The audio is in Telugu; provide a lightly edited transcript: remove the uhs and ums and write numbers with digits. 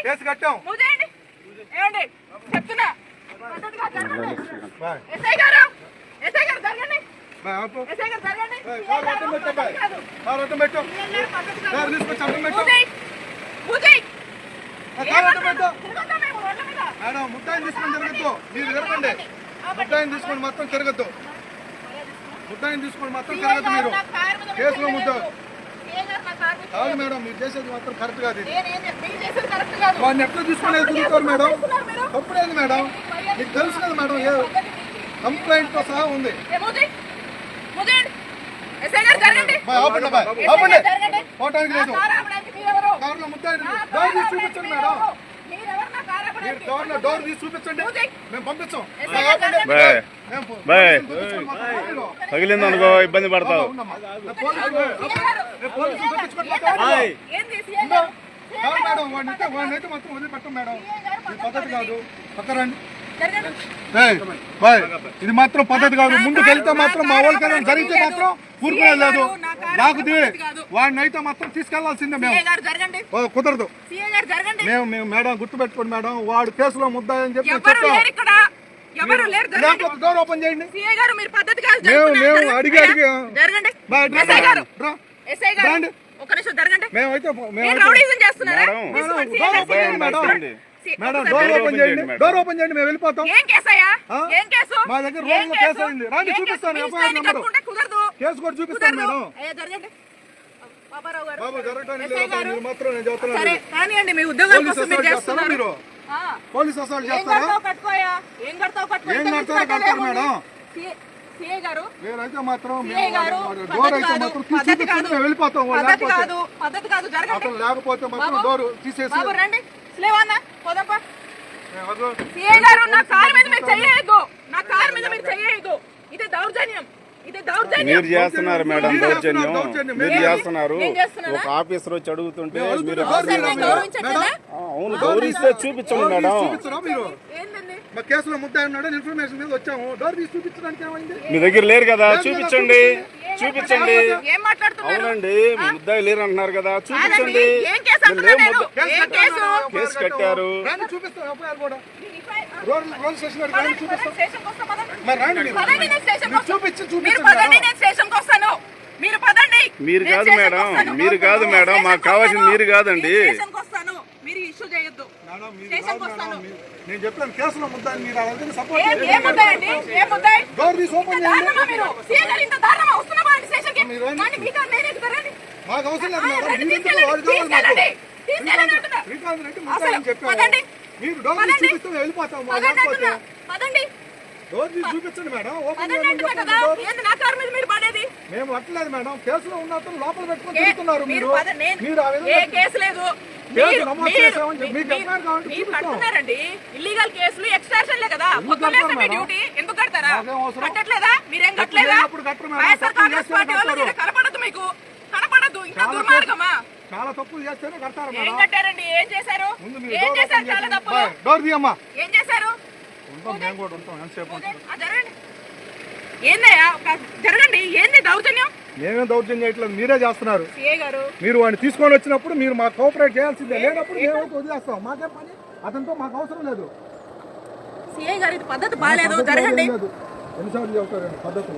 కేసు కట్టాం. చెప్తున్నా మేడం ముట్టాయిని తీసుకొని తిరగద్దు. మీరు తిరగండి. ముట్టాయిని తీసుకొని మొత్తం తిరగద్దు. ముట్టాయిని తీసుకొని మొత్తం తిరగద్దు. మీరు కేసులో ముద్ద కాదు మేడం. మీరు చేసేది మాత్రం కరెక్ట్ కాదు. వాడిని ఎట్లా తీసుకునేది తిరుగుతారు మేడం. తప్పులేదు మేడం. మీకు తెలుసు కదా మేడం. ఏ కంప్లైంట్ తో సహా ఉంది. పోవటానికి లేదు. కారులో ముద్దాయి డోర్ తీసి చూపించండి మేడం. మీరు డోర్ తీసి చూపించండి. మేము పంపించాం. తగిలింది అనుకో ఇబ్బంది పడతావు. మేడం వాడినైతే మొత్తం వదిలిపెట్టం మేడం. ఇది పద్ధతి కాదు. పక్కరండి. ఇది మాత్రం పద్ధతి కాదు. ముందుకు వెళ్తే మాత్రం మా వాళ్ళకైనా జరిగితే మాత్రం ఊరుకునేది లేదు. లేకపోతే వాడిని అయితే మాత్రం తీసుకెళ్లాల్సిందే. మేము కుదరదు. మేము మేడం గుర్తుపెట్టుకోండి మేడం. వాడు కేసులో ముద్దాయని చెప్పి చెప్తాం. డోర్ ఓపెన్ చేయండి. మేము అడిగి మేమైతే మేడం డోర్ ఓపెన్ చేయండి. డోర్ ఓపెన్ చేయండి. మేము వెళ్ళిపోతాం. మా దగ్గర రోజులో కేసు అయింది. రాండి చూపిస్తాను. ఎఫ్ఐఆర్ నెంబర్ కేసు కూడా చూపిస్తాను మేడం. బాబు జరగడానికి లేదు మాత్రం నేను చెప్తున్నాను. మీరు పోలీస్ అసలు చేస్తారా? ఏం కడతారు మేడం? నేనైతే మాత్రం డోర్ అయితే మాత్రం చూపిస్తాను. మేము వెళ్ళిపోతాం. అసలు లేకపోతే మాత్రం డోర్ తీసేసి మీరు చేస్తున్నారు మేడం దౌర్జన్యం. మీరు చేస్తున్నారు. ఒక ఆఫీసర్ వచ్చి అడుగుతుంటే మీరు అవును గౌరవిస్తే చూపించండి మేడం. కేసులో ముద్దాయి ఉన్నాడు ఇన్ఫర్మేషన్ మీద వచ్చాము. డోర్ తీసి చూపించడానికి ఏమైంది? మీ దగ్గర లేరు కదా చూపించండి. చూపించండి. అవునండి ముద్దాయి లేరు అంటున్నారు కదా చూపించండి. కేసు కట్టారు. మీరు కాదు మేడం. మీరు కాదు మేడం. మాకు కావాల్సింది మీరు కాదండి. నేను చెప్పాను కేసులో ముద్దాయి. మీరు డోర్ తీసి ఓపెన్ చేయండి. మాకు అవసరం లేదు మేడం. శ్రీకాంత్ రెడ్డి ముద్దాయి చెప్పాను. మీరు డోర్ తీసి చూపిస్తే వెళ్ళిపోతాం. డోర్ తీసి చూపించండి మేడం. ఓపెన్ మేము అట్లేదు మేడం. కేసులో ఉన్నట్టు లోపల పెట్టుకుని తిరుగుతున్నారు. మీరు ఇల్లీగల్ కేసులు ఎక్స్ట్రాషన్లే కదా. డ్యూటీ ఎందుకు కడతారా? కట్టట్లేదా? మీరేం కట్టలేదా? కనపడదు మీకు. కనపడదు. ఇంకా దుర్మార్గమా? చాలా తప్పులు చేస్తేనే కడతారు. ఏం కట్టారండి? ఏం చేశారు? ఏం చేశారు? చాలా తప్పులు. డోర్ తీయమ్మా. ఏం చేశారు? మేము కూడా ఉంటాం. ఎంతసేపు ఏందయ్యా జరగండి. ఏంది దౌర్జన్యం? మేమేం దౌర్జన్యం చేయట్లేదు. మీరే చేస్తున్నారు. మీరు వాడిని తీసుకొని వచ్చినప్పుడు మీరు మాకు కోఆపరేట్ చేయాల్సిందే. లేనప్పుడు మేమైతే వదిలేస్తాం. మాకేం పని? అతనితో మాకు అవసరం లేదు. సిఐ గారు ఇది పద్ధతి బాగాలేదు. జరగండి. ఎన్నిసార్లు చెబుతారండి పద్ధతులు?